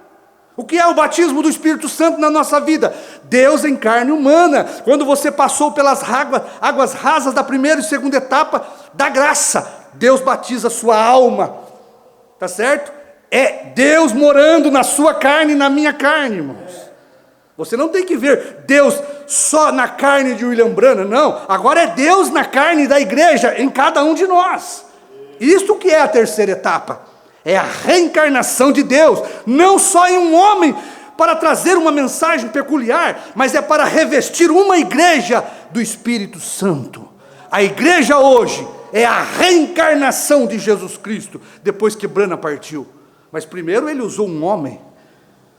O que é o batismo do Espírito Santo na nossa vida? Deus em carne humana. Quando você passou pelas águas rasas da primeira e segunda etapa da graça, Deus batiza a sua alma. Tá certo? É Deus morando na sua carne e na minha carne, irmãos. Você não tem que ver Deus só na carne de William Branham, não. Agora é Deus na carne da igreja, em cada um de nós. Isso que é a terceira etapa. É a reencarnação de Deus, não só em um homem, para trazer uma mensagem peculiar, mas é para revestir uma igreja do Espírito Santo. A igreja hoje é a reencarnação de Jesus Cristo, depois que Branham partiu. Mas primeiro ele usou um homem.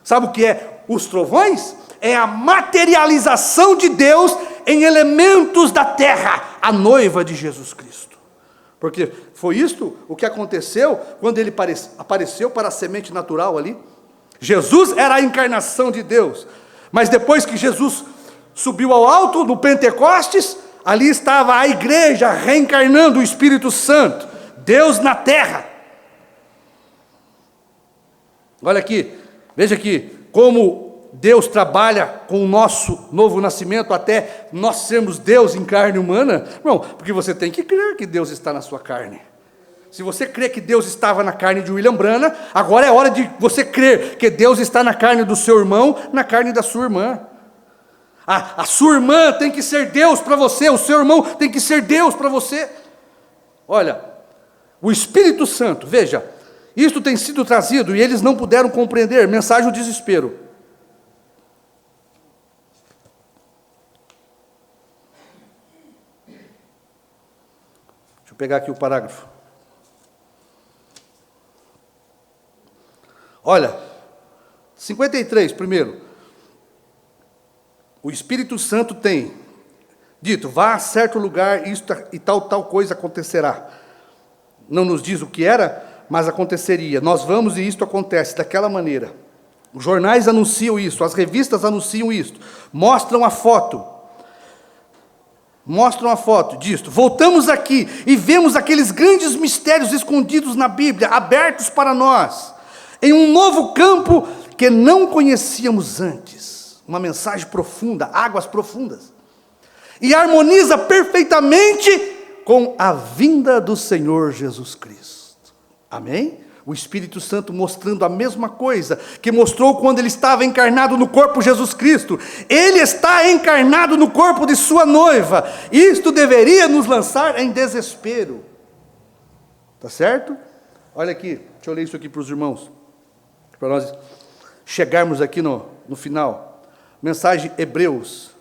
Sabe o que é os trovões? É a materialização de Deus em elementos da terra, a noiva de Jesus Cristo. Porque foi isto o que aconteceu quando ele apareceu para a semente natural ali. Jesus era a encarnação de Deus, mas depois que Jesus subiu ao alto, no Pentecostes, ali estava a igreja reencarnando o Espírito Santo, Deus na terra. Olha aqui, veja aqui, como Deus trabalha com o nosso novo nascimento até nós sermos Deus em carne humana. Não, porque você tem que crer que Deus está na sua carne. Se você crê que Deus estava na carne de William Branham, agora é hora de você crer que Deus está na carne do seu irmão, na carne da sua irmã. A sua irmã tem que ser Deus para você, o seu irmão tem que ser Deus para você. Olha, o Espírito Santo, veja, isto tem sido trazido e eles não puderam compreender, mensagem do desespero. Deixa eu pegar aqui o parágrafo. Olha, 53 primeiro. O Espírito Santo tem dito, vá a certo lugar e tal coisa acontecerá. Não nos diz o que era, mas aconteceria. Nós vamos e isto acontece daquela maneira. Os jornais anunciam isso, as revistas anunciam isso, mostram a foto disto. Voltamos aqui e vemos aqueles grandes mistérios escondidos na Bíblia, abertos para nós, em um novo campo que não conhecíamos antes. Uma mensagem profunda, águas profundas. E harmoniza perfeitamente com a vinda do Senhor Jesus Cristo. Amém? O Espírito Santo mostrando a mesma coisa que mostrou quando ele estava encarnado no corpo de Jesus Cristo. Ele está encarnado no corpo de sua noiva. Isto deveria nos lançar em desespero. Tá certo? Olha aqui, deixa eu ler isso aqui para os irmãos, para nós chegarmos aqui no final. Mensagem Hebreus.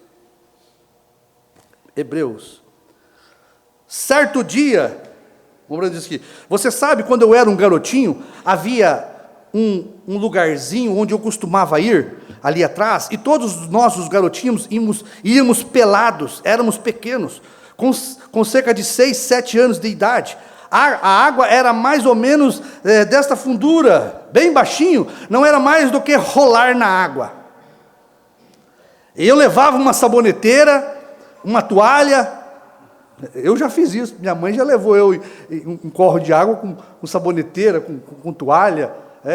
Certo dia, o Bruno diz aqui, você sabe, quando eu era um garotinho, havia um lugarzinho onde eu costumava ir, ali atrás, e todos nós, os garotinhos, íamos pelados, éramos pequenos, com cerca de 6, 7 anos de idade. A água era mais ou menos desta fundura, bem baixinho, não era mais do que rolar na água. Eu levava uma saboneteira, uma toalha, eu já fiz isso, minha mãe já levou eu em um corro de água com saboneteira, com toalha,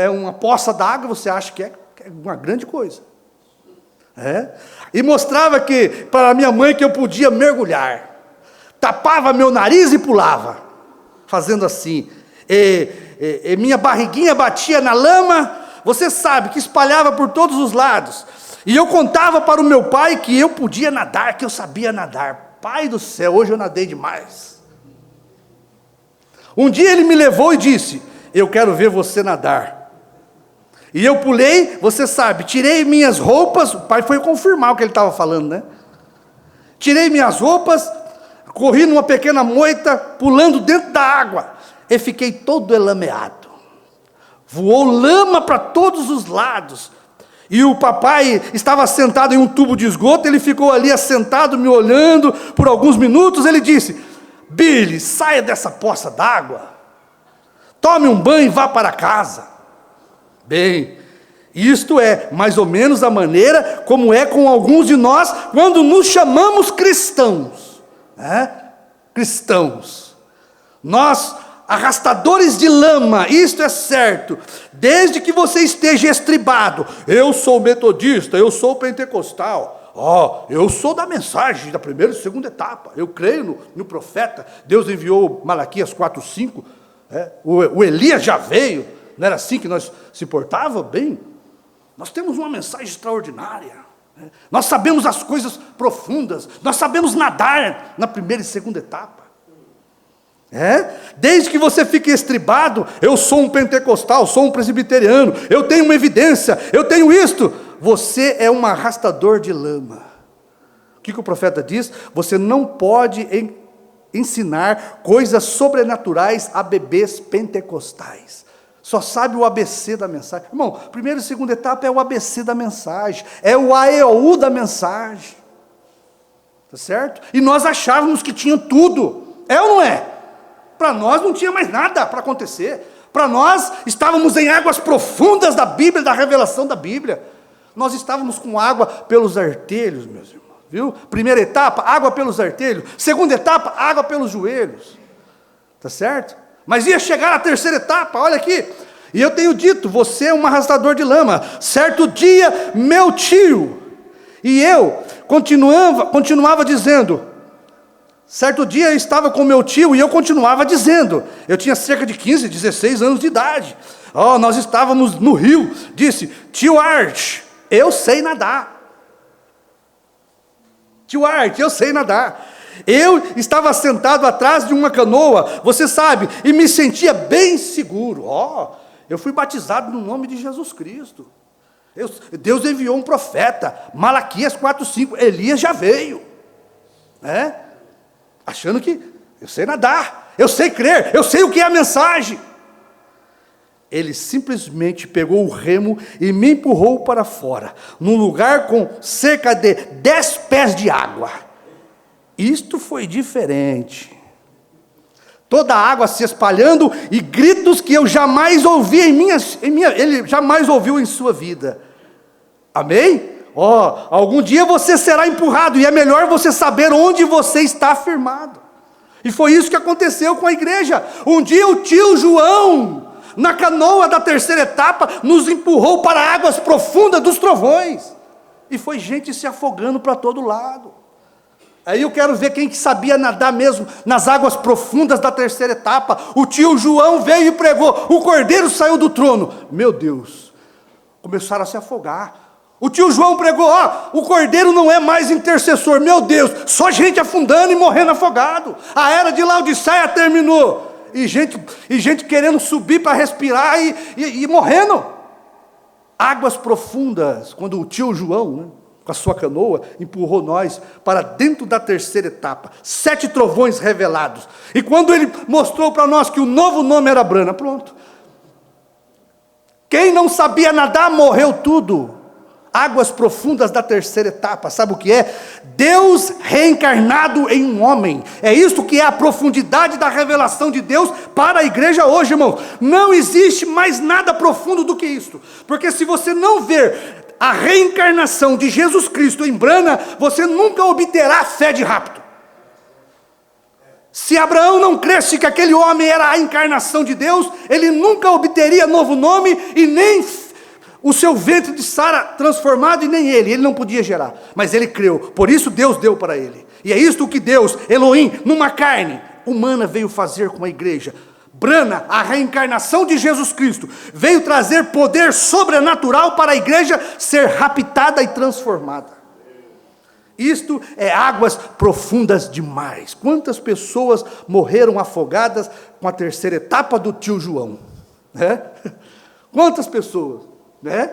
uma poça d'água, você acha que é uma grande coisa. E mostrava que, para minha mãe, que eu podia mergulhar. Tapava meu nariz e pulava, fazendo assim. E minha barriguinha batia na lama, você sabe, que espalhava por todos os lados. E eu contava para o meu pai que eu podia nadar, que eu sabia nadar. Pai do céu, hoje eu nadei demais. Um dia ele me levou e disse: eu quero ver você nadar. E eu pulei, você sabe, tirei minhas roupas. O pai foi confirmar o que ele estava falando, né? Tirei minhas roupas, corri numa pequena moita, pulando dentro da água, e fiquei todo elameado. Voou lama para todos os lados. E o papai estava sentado em um tubo de esgoto, ele ficou ali assentado, me olhando por alguns minutos. Ele disse: Billy, saia dessa poça d'água, tome um banho e vá para casa. Bem, isto é mais ou menos a maneira como é com alguns de nós quando nos chamamos cristãos. Cristãos. Nós, arrastadores de lama, isto é certo, desde que você esteja estribado. Eu sou metodista, eu sou pentecostal, eu sou da mensagem da primeira e segunda etapa, eu creio no profeta, Deus enviou Malaquias 4:5, o Elias já veio, não era assim que nós se portava? Bem, nós temos uma mensagem extraordinária, nós sabemos as coisas profundas, nós sabemos nadar na primeira e segunda etapa. Desde que você fique estribado, eu sou um pentecostal, sou um presbiteriano, eu tenho uma evidência, eu tenho isto, você é um arrastador de lama. O que o profeta diz? Você não pode ensinar coisas sobrenaturais a bebês pentecostais. Só sabe o ABC da mensagem. Irmão, primeira e segunda etapa é o ABC da mensagem, é o AEU da mensagem. Tá certo? E nós achávamos que tinha tudo, é ou não é? Para nós não tinha mais nada para acontecer. Para nós estávamos em águas profundas da Bíblia, da revelação da Bíblia. Nós estávamos com água pelos artelhos, meus irmãos. Viu? Primeira etapa, água pelos artelhos. Segunda etapa, água pelos joelhos. Tá certo? Mas ia chegar a terceira etapa, olha aqui. E eu tenho dito, você é um arrastador de lama. Certo dia, meu tio e eu continuava dizendo. Certo dia eu estava com meu tio e eu continuava dizendo. Eu tinha cerca de 15, 16 anos de idade. Nós estávamos no rio. Disse: tio Art, eu sei nadar. Tio Art, eu sei nadar. Eu estava sentado atrás de uma canoa, você sabe, e me sentia bem seguro. Eu fui batizado no nome de Jesus Cristo. Deus enviou um profeta, Malaquias 4:5, Elias já veio. Achando que eu sei nadar, eu sei crer, eu sei o que é a mensagem. Ele simplesmente pegou o remo e me empurrou para fora, num lugar com cerca de 10 pés de água. Isto foi diferente. Toda a água se espalhando e gritos que eu jamais ouvi ele jamais ouviu em sua vida. Amém? Algum dia você será empurrado e é melhor você saber onde você está firmado. E foi isso que aconteceu com a igreja. Um dia o tio João, na canoa da terceira etapa, nos empurrou para águas profundas dos trovões. E foi gente se afogando para todo lado. Aí eu quero ver quem que sabia nadar mesmo nas águas profundas da terceira etapa. O tio João veio e pregou, o cordeiro saiu do trono. Meu Deus, começaram a se afogar. O tio João pregou, o cordeiro não é mais intercessor. Meu Deus, só gente afundando e morrendo afogado. A era de Laodiceia terminou. E gente querendo subir para respirar e morrendo. Águas profundas, quando o tio João, com a sua canoa, empurrou nós para dentro da terceira etapa. 7 trovões revelados. E quando ele mostrou para nós que o novo nome era Brana, pronto. Quem não sabia nadar, morreu tudo. Águas profundas da terceira etapa, sabe o que é? Deus reencarnado em um homem. É isso que é a profundidade da revelação de Deus para a igreja hoje, irmão. Não existe mais nada profundo do que isso. Porque se você não ver a reencarnação de Jesus Cristo em Brana, você nunca obterá fé de rapto. Se Abraão não cresce que aquele homem era a encarnação de Deus, ele nunca obteria novo nome e nem o seu ventre de Sara transformado, e nem ele não podia gerar, mas ele creu, por isso Deus deu para ele. E é isto que Deus, Elohim, numa carne humana veio fazer com a igreja. Brana, a reencarnação de Jesus Cristo, veio trazer poder sobrenatural para a igreja ser raptada e transformada. Isto é águas profundas demais. Quantas pessoas morreram afogadas com a terceira etapa do tio João, né? Quantas pessoas, né?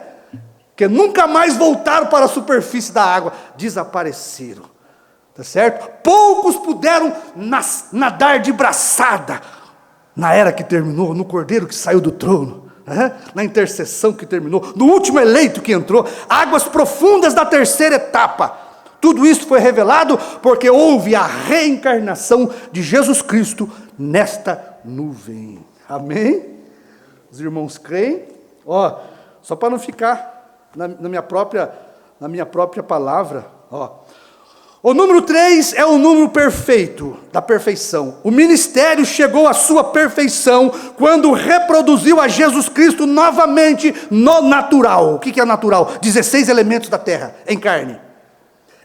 Que nunca mais voltaram para a superfície da água, desapareceram, tá certo? Poucos puderam nadar de braçada na era que terminou, no Cordeiro que saiu do trono, né? Na intercessão que terminou, no último eleito que entrou, águas profundas da terceira etapa. Tudo isso foi revelado porque houve a reencarnação de Jesus Cristo nesta nuvem. Amém? Os irmãos creem? Ó, só para não ficar na minha própria palavra, ó. O número 3 é o número perfeito, da perfeição. O ministério chegou à sua perfeição quando reproduziu a Jesus Cristo novamente no natural. O que é natural? 16 elementos da terra, em carne.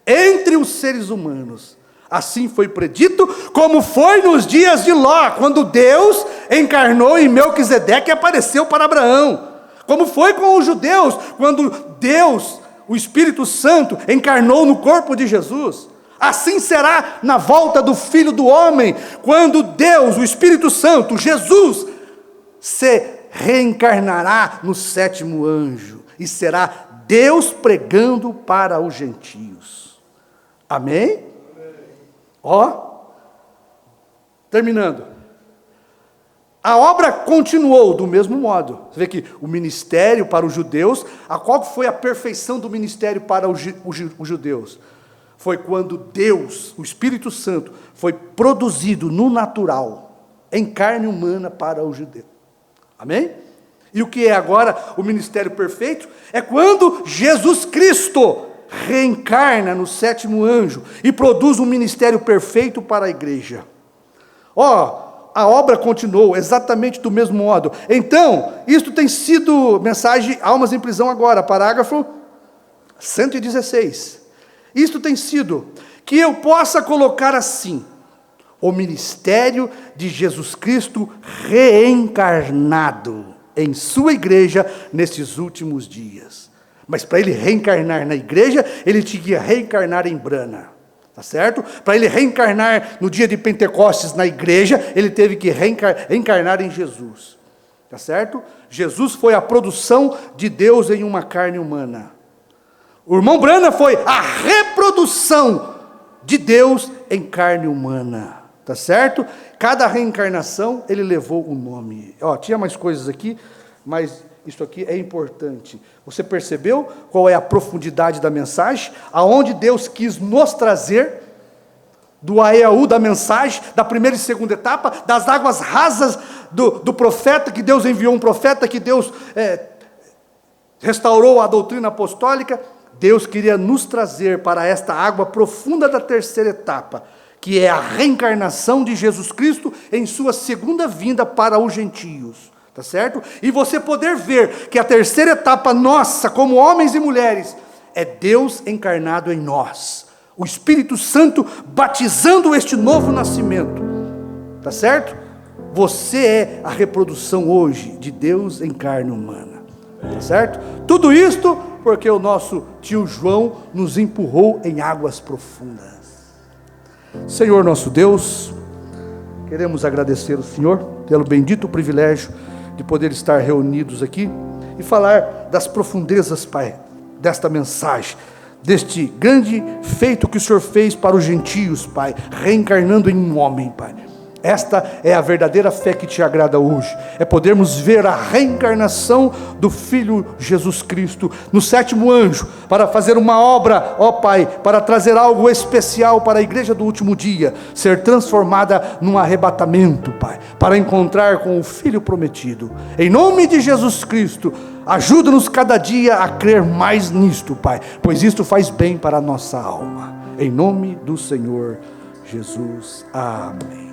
Entre os seres humanos. Assim foi predito, como foi nos dias de Ló, quando Deus encarnou em Melquisedeque e apareceu para Abraão. Como foi com os judeus, quando Deus, o Espírito Santo, encarnou no corpo de Jesus. Assim será na volta do Filho do Homem, quando Deus, o Espírito Santo, Jesus, se reencarnará no sétimo anjo, e será Deus pregando para os gentios. Amém? Ó, terminando. A obra continuou do mesmo modo. Você vê que o ministério para os judeus, qual foi a perfeição do ministério para os judeus? Foi quando Deus, o Espírito Santo, foi produzido no natural, em carne humana para os judeus. Amém? E o que é agora o ministério perfeito? É quando Jesus Cristo reencarna no sétimo anjo e produz um ministério perfeito para a igreja. Ó, a obra continuou exatamente do mesmo modo. Então, isto tem sido mensagem Almas em Prisão agora, parágrafo 116. Isto tem sido que eu possa colocar assim: o ministério de Jesus Cristo reencarnado em sua igreja nesses últimos dias. Mas para ele reencarnar na igreja, ele tinha que reencarnar em Brana, tá certo? Para ele reencarnar no dia de Pentecostes na igreja, ele teve que reencarnar em Jesus, tá certo? Jesus foi a produção de Deus em uma carne humana. O irmão Brana foi a reprodução de Deus em carne humana, tá certo? Cada reencarnação ele levou um nome. Ó, tinha mais coisas aqui, mas isso aqui é importante. Você percebeu qual é a profundidade da mensagem? Aonde Deus quis nos trazer do Aeaú da mensagem, da primeira e segunda etapa, das águas rasas do profeta, que Deus enviou um profeta, que Deus restaurou a doutrina apostólica. Deus queria nos trazer para esta água profunda da terceira etapa, que é a reencarnação de Jesus Cristo em sua segunda vinda para os gentios. Tá certo? E você poder ver que a terceira etapa nossa, como homens e mulheres, é Deus encarnado em nós. O Espírito Santo batizando este novo nascimento. Tá certo? Você é a reprodução hoje de Deus em carne humana. Tá certo? Tudo isto porque o nosso tio João nos empurrou em águas profundas. Senhor nosso Deus, queremos agradecer ao Senhor pelo bendito privilégio de poder estar reunidos aqui e falar das profundezas, Pai, desta mensagem, deste grande feito que o Senhor fez para os gentios, Pai, reencarnando em um homem, Pai. Esta é a verdadeira fé que te agrada hoje, é podermos ver a reencarnação do Filho Jesus Cristo no sétimo anjo, para fazer uma obra, ó Pai, para trazer algo especial para a igreja do último dia, ser transformada num arrebatamento, Pai, para encontrar com o Filho prometido. Em nome de Jesus Cristo, ajuda-nos cada dia a crer mais nisto, Pai, pois isto faz bem para a nossa alma. Em nome do Senhor Jesus. Amém.